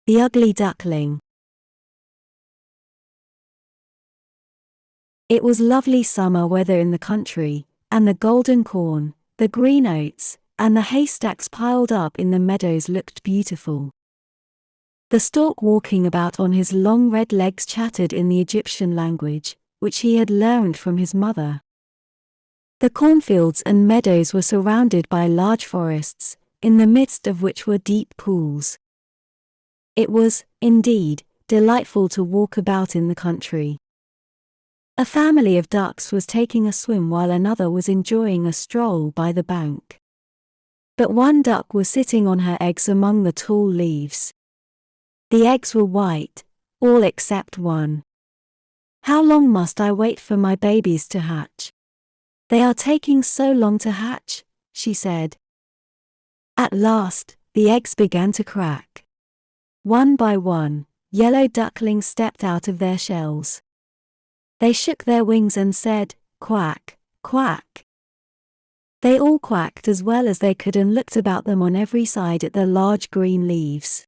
The Ugly Duckling. It was lovely summer weather in the country, and the golden corn, the green oats, and the haystacks piled up in the meadows looked beautiful. The stork walking about on his long red legs chattered in the Egyptian language, which he had learned from his mother. The cornfields and meadows were surrounded by large forests, in the midst of which were deep pools. It was, indeed, delightful to walk about in the country. A family of ducks was taking a swim while another was enjoying a stroll by the bank. But one duck was sitting on her eggs among the tall leaves. The eggs were white, all except one. "How long must I wait for my babies to hatch? They are taking so long to hatch," she said. At last, the eggs began to crack. One by one, yellow ducklings stepped out of their shells. They shook their wings and said, "Quack, quack." They all quacked as well as they could and looked about them on every side at the large green leaves.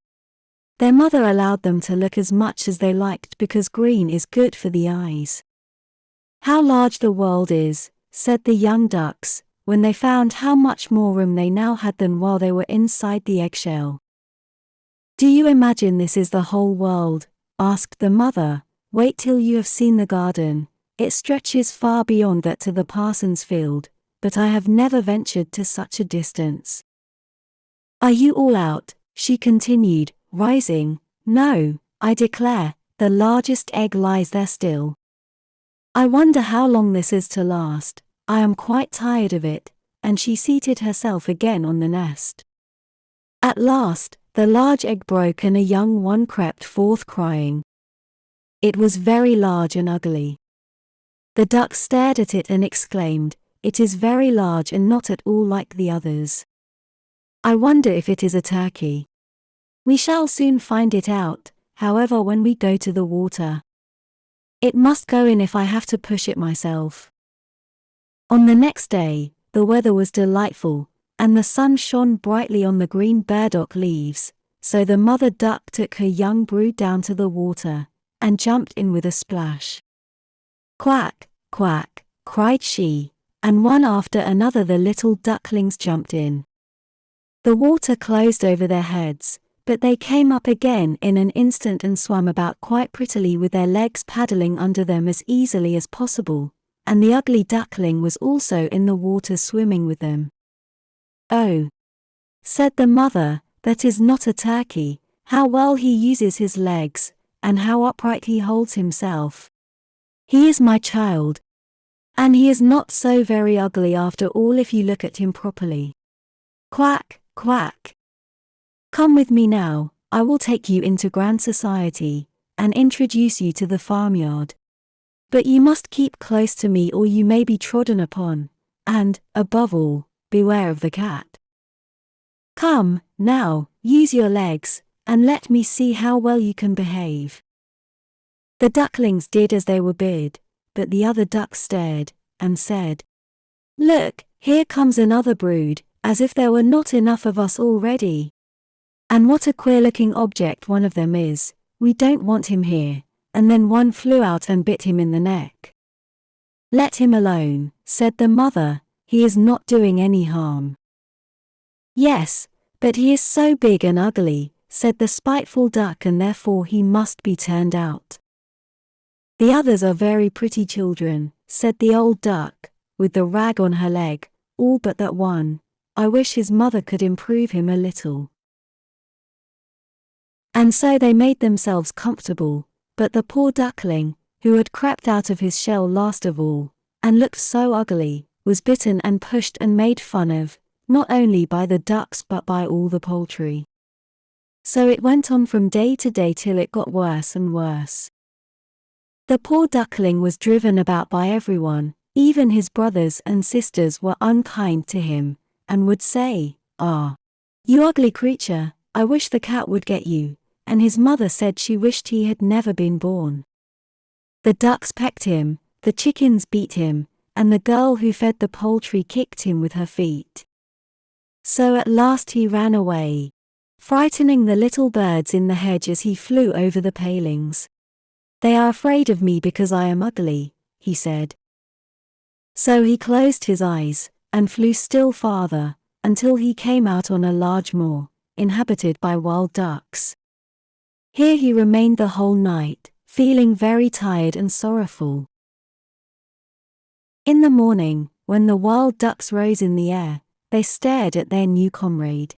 Their mother allowed them to look as much as they liked because green is good for the eyes. "How large the world is," said the young ducks, when they found how much more room they now had than while they were inside the eggshell. "Do you imagine this is the whole world?" asked the mother. "Wait till you have seen the garden. It stretches far beyond that to the parson's field, but I have never ventured to such a distance." "Are you all out?" she continued, rising. "No, I declare, the largest egg lies there still. I wonder how long this is to last. I am quite tired of it," and she seated herself again on the nest. At last, the large egg broke and a young one crept forth crying. It was very large and ugly. The duck stared at it and exclaimed, "It is very large and not at all like the others. I wonder if it is a turkey. We shall soon find it out, however, when we go to the water. It must go in if I have to push it myself." On the next day, the weather was delightful, and the sun shone brightly on the green burdock leaves, so the mother duck took her young brood down to the water, and jumped in with a splash. "Quack, quack," cried she, and one after another the little ducklings jumped in. The water closed over their heads, but they came up again in an instant and swam about quite prettily with their legs paddling under them as easily as possible, and the ugly duckling was also in the water swimming with them. "Oh," said the mother, "that is not a turkey. How well he uses his legs, and how upright he holds himself. He is my child. And he is not so very ugly after all if you look at him properly. Quack, quack. Come with me now, I will take you into grand society, and introduce you to the farmyard. But you must keep close to me or you may be trodden upon, and, above all, beware of the cat. Come, now, use your legs, and let me see how well you can behave." The ducklings did as they were bid, but the other ducks stared, and said, "Look, here comes another brood, as if there were not enough of us already. And what a queer-looking object one of them is, we don't want him here," and then one flew out and bit him in the neck. "Let him alone," said the mother, "he is not doing any harm." "Yes, but he is so big and ugly," said the spiteful duck, "and therefore he must be turned out." "The others are very pretty children," said the old duck, with the rag on her leg, "all but that one. I wish his mother could improve him a little." And so they made themselves comfortable, but the poor duckling, who had crept out of his shell last of all, and looked so ugly, was bitten and pushed and made fun of, not only by the ducks but by all the poultry. So it went on from day to day till it got worse and worse. The poor duckling was driven about by everyone, even his brothers and sisters were unkind to him, and would say, "Ah, you ugly creature, I wish the cat would get you," and his mother said she wished he had never been born. The ducks pecked him, the chickens beat him, and the girl who fed the poultry kicked him with her feet. So at last he ran away. frightening the little birds in the hedge as he flew over the palings. "They are afraid of me because I am ugly," he said. So he closed his eyes, and flew still farther, until he came out on a large moor, inhabited by wild ducks. Here he remained the whole night, feeling very tired and sorrowful. In the morning, when the wild ducks rose in the air, they stared at their new comrade.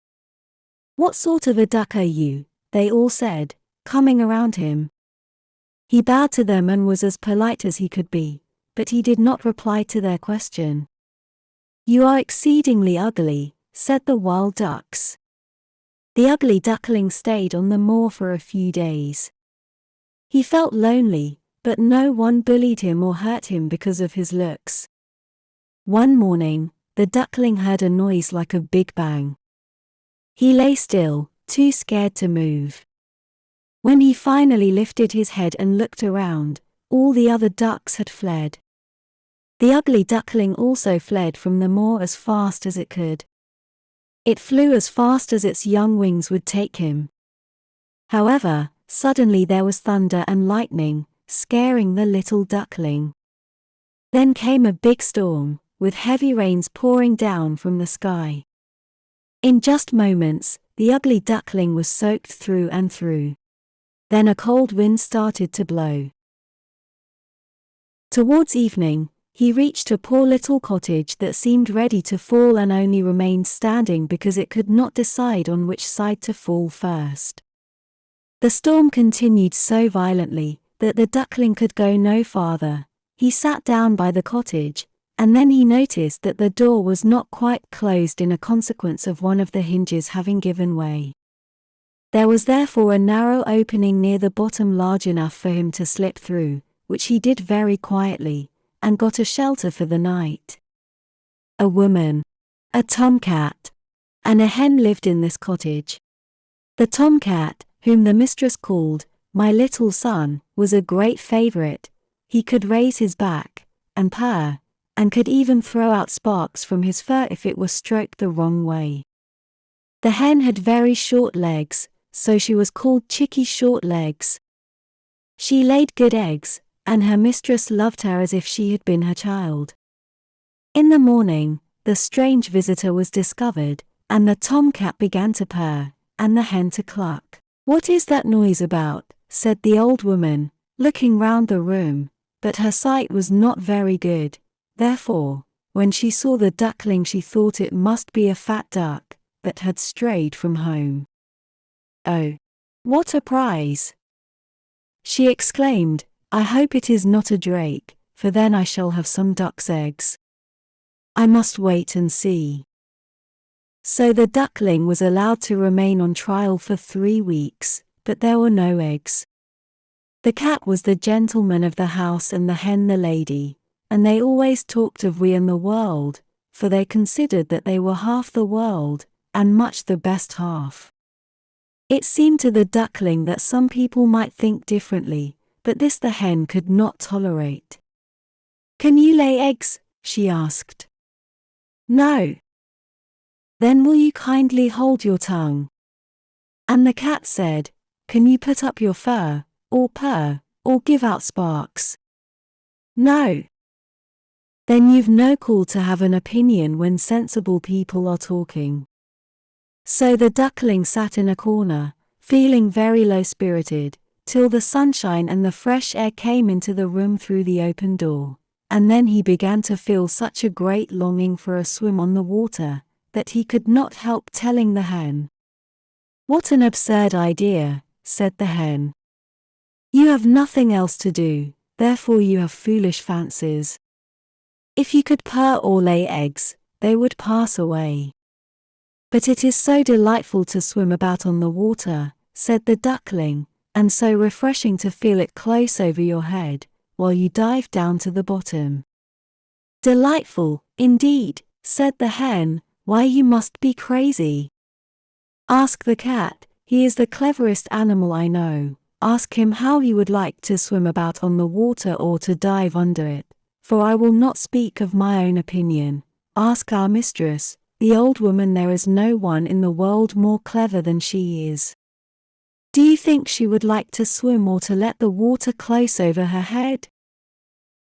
"What sort of a duck are you?" they all said, coming around him. He bowed to them and was as polite as he could be, but he did not reply to their question. "You are exceedingly ugly," said the wild ducks. The ugly duckling stayed on the moor for a few days. He felt lonely, but no one bullied him or hurt him because of his looks. One morning, the duckling heard a noise like a big bang. He lay still, too scared to move. When he finally lifted his head and looked around, all the other ducks had fled. The ugly duckling also fled from the moor as fast as it could. It flew as fast as its young wings would take him. However, suddenly there was thunder and lightning, scaring the little duckling. Then came a big storm, with heavy rains pouring down from the sky. In just moments, the ugly duckling was soaked through and through. Then a cold wind started to blow. Towards evening, he reached a poor little cottage that seemed ready to fall and only remained standing because it could not decide on which side to fall first. The storm continued so violently that the duckling could go no farther. He sat down by the cottage, and then he noticed that the door was not quite closed in a consequence of one of the hinges having given way. There was therefore a narrow opening near the bottom large enough for him to slip through, which he did very quietly, and got a shelter for the night. A woman, a tomcat, and a hen lived in this cottage. The tomcat, whom the mistress called "my little son," was a great favorite. He could raise his back, and purr, and could even throw out sparks from his fur if it was stroked the wrong way. The hen had very short legs, so she was called Chickie Short Legs. She laid good eggs, and her mistress loved her as if she had been her child. In the morning, the strange visitor was discovered, and the tomcat began to purr, and the hen to cluck. "What is that noise about?" said the old woman, looking round the room, but her sight was not very good. Therefore, when she saw the duckling she thought it must be a fat duck that had strayed from home. "Oh, what a prize!" she exclaimed. "I hope it is not a drake, for then I shall have some duck's eggs. I must wait and see." So the duckling was allowed to remain on trial for 3 weeks, but there were no eggs. The cat was the gentleman of the house and the hen the lady, and they always talked of we and the world, for they considered that they were half the world, and much the best half. It seemed to the duckling that some people might think differently, but this the hen could not tolerate. "Can you lay eggs?" she asked. "No." "Then will you kindly hold your tongue?" And the cat said, "Can you put up your fur, or purr, or give out sparks?" "No." "Then you've no call to have an opinion when sensible people are talking." So the duckling sat in a corner, feeling very low-spirited, till the sunshine and the fresh air came into the room through the open door, and then he began to feel such a great longing for a swim on the water, that he could not help telling the hen. "What an absurd idea," said the hen. "You have nothing else to do, therefore you have foolish fancies. If you could purr or lay eggs, they would pass away." "But it is so delightful to swim about on the water," said the duckling, "and so refreshing to feel it close over your head, while you dive down to the bottom." "Delightful, indeed," said the hen, "why you must be crazy. Ask the cat, he is the cleverest animal I know. Ask him how he would like to swim about on the water or to dive under it, for I will not speak of my own opinion. Ask our mistress, the old woman, there is no one in the world more clever than she is. Do you think she would like to swim or to let the water close over her head?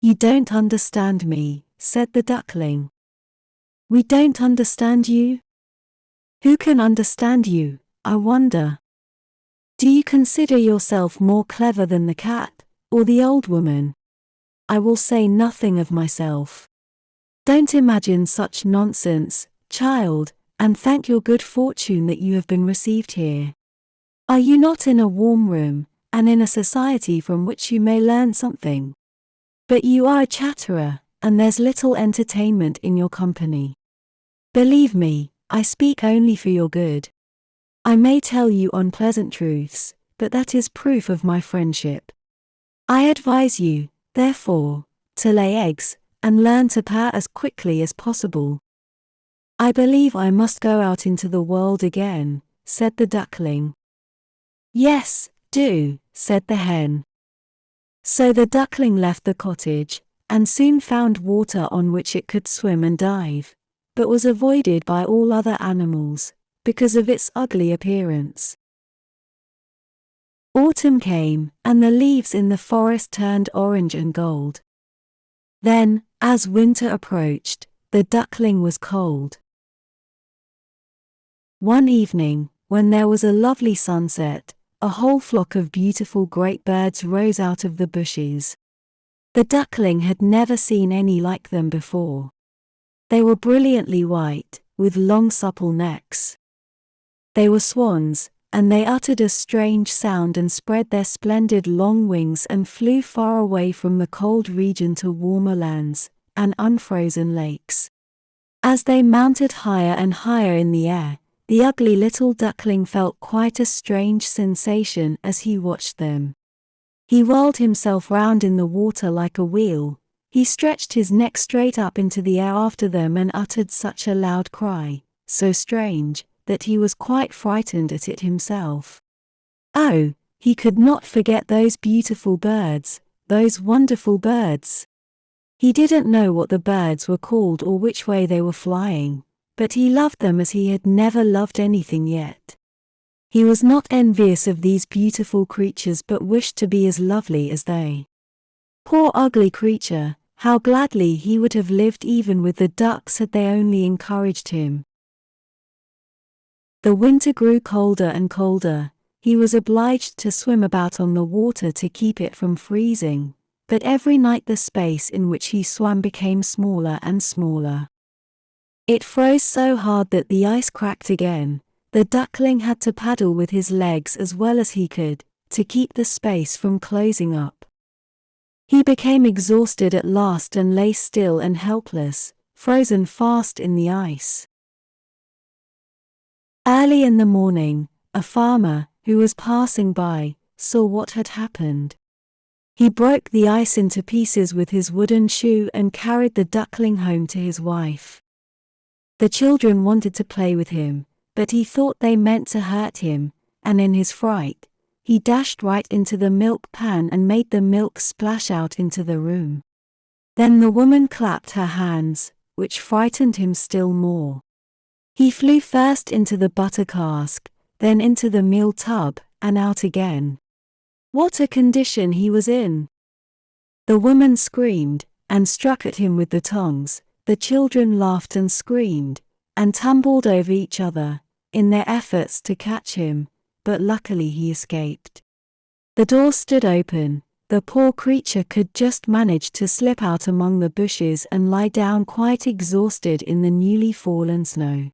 You don't understand me, said the duckling. We don't understand you? Who can understand you, I wonder? Do you consider yourself more clever than the cat, or the old woman? I will say nothing of myself. Don't imagine such nonsense, child, and thank your good fortune that you have been received here. Are you not in a warm room, and in a society from which you may learn something? But you are a chatterer, and there's little entertainment in your company. Believe me, I speak only for your good. I may tell you unpleasant truths, but that is proof of my friendship. I advise you, therefore, to lay eggs, and learn to purr as quickly as possible. I believe I must go out into the world again, said the duckling. Yes, do, said the hen. So the duckling left the cottage, and soon found water on which it could swim and dive, but was avoided by all other animals, because of its ugly appearance. Autumn came, and the leaves in the forest turned orange and gold. Then, as winter approached, the duckling was cold. One evening, when there was a lovely sunset, a whole flock of beautiful great birds rose out of the bushes. The duckling had never seen any like them before. They were brilliantly white, with long supple necks. They were swans, and they uttered a strange sound and spread their splendid long wings and flew far away from the cold region to warmer lands, and unfrozen lakes. As they mounted higher and higher in the air, the ugly little duckling felt quite a strange sensation as he watched them. He whirled himself round in the water like a wheel, he stretched his neck straight up into the air after them and uttered such a loud cry, so strange, that he was quite frightened at it himself. Oh, he could not forget those beautiful birds, those wonderful birds. He didn't know what the birds were called or which way they were flying, but he loved them as he had never loved anything yet. He was not envious of these beautiful creatures but wished to be as lovely as they. Poor ugly creature, how gladly he would have lived even with the ducks had they only encouraged him. The winter grew colder and colder. He was obliged to swim about on the water to keep it from freezing, but every night the space in which he swam became smaller and smaller. It froze so hard that the ice cracked again. The duckling had to paddle with his legs as well as he could, to keep the space from closing up. He became exhausted at last and lay still and helpless, frozen fast in the ice. Early in the morning, a farmer, who was passing by, saw what had happened. He broke the ice into pieces with his wooden shoe and carried the duckling home to his wife. The children wanted to play with him, but he thought they meant to hurt him, and in his fright, he dashed right into the milk pan and made the milk splash out into the room. Then the woman clapped her hands, which frightened him still more. He flew first into the butter cask, then into the meal tub, and out again. What a condition he was in! The woman screamed, and struck at him with the tongs. The children laughed and screamed, and tumbled over each other, in their efforts to catch him, but luckily he escaped. The door stood open, the poor creature could just manage to slip out among the bushes and lie down quite exhausted in the newly fallen snow.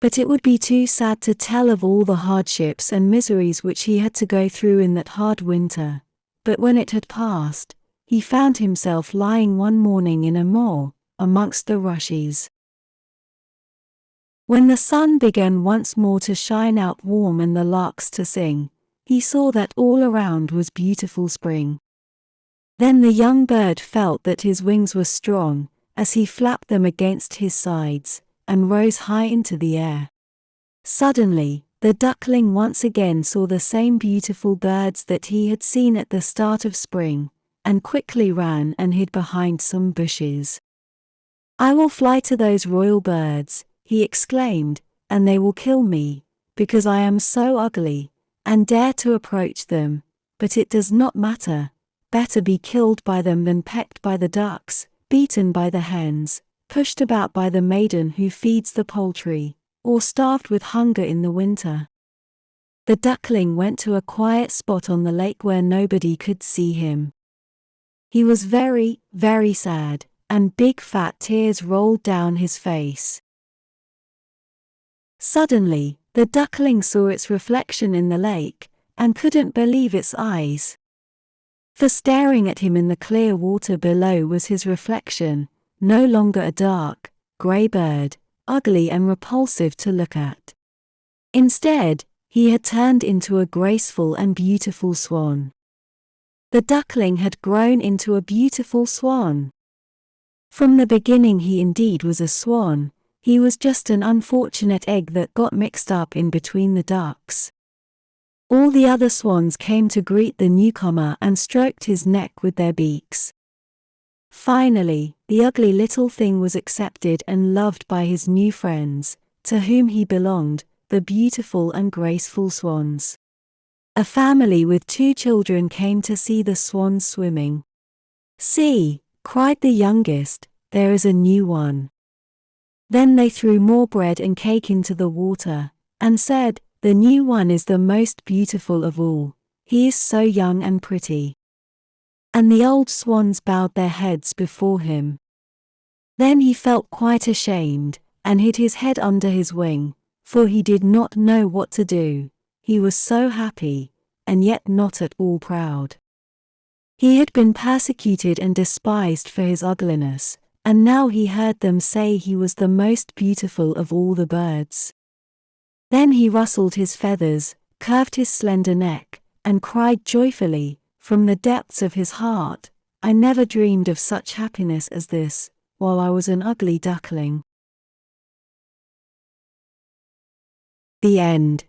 But it would be too sad to tell of all the hardships and miseries which he had to go through in that hard winter, but when it had passed, he found himself lying one morning in a moor, amongst the rushes. When the sun began once more to shine out warm and the larks to sing, he saw that all around was beautiful spring. Then the young bird felt that his wings were strong, as he flapped them against his sides, and rose high into the air. Suddenly, the duckling once again saw the same beautiful birds that he had seen at the start of spring, and quickly ran and hid behind some bushes. I will fly to those royal birds, he exclaimed, "and they will kill me, because I am so ugly, and dare to approach them. But it does not matter. Better be killed by them than pecked by the ducks, beaten by the hens, pushed about by the maiden who feeds the poultry, or starved with hunger in the winter." The duckling went to a quiet spot on the lake where nobody could see him. He was very, very sad, and big fat tears rolled down his face. Suddenly, the duckling saw its reflection in the lake, and couldn't believe its eyes. For staring at him in the clear water below was his reflection, no longer a dark, grey bird, ugly and repulsive to look at. Instead, he had turned into a graceful and beautiful swan. The duckling had grown into a beautiful swan. From the beginning he indeed was a swan. He was just an unfortunate egg that got mixed up in between the ducks. All the other swans came to greet the newcomer and stroked his neck with their beaks. Finally, the ugly little thing was accepted and loved by his new friends, to whom he belonged, the beautiful and graceful swans. A family with 2 children came to see the swans swimming. "See," cried the youngest, "there is a new one." Then they threw more bread and cake into the water, and said, "The new one is the most beautiful of all. He is so young and pretty." And the old swans bowed their heads before him. Then he felt quite ashamed, and hid his head under his wing, for he did not know what to do. He was so happy, and yet not at all proud. He had been persecuted and despised for his ugliness, and now he heard them say he was the most beautiful of all the birds. Then he rustled his feathers, curved his slender neck, and cried joyfully, from the depths of his heart, "I never dreamed of such happiness as this, while I was an ugly duckling." The end.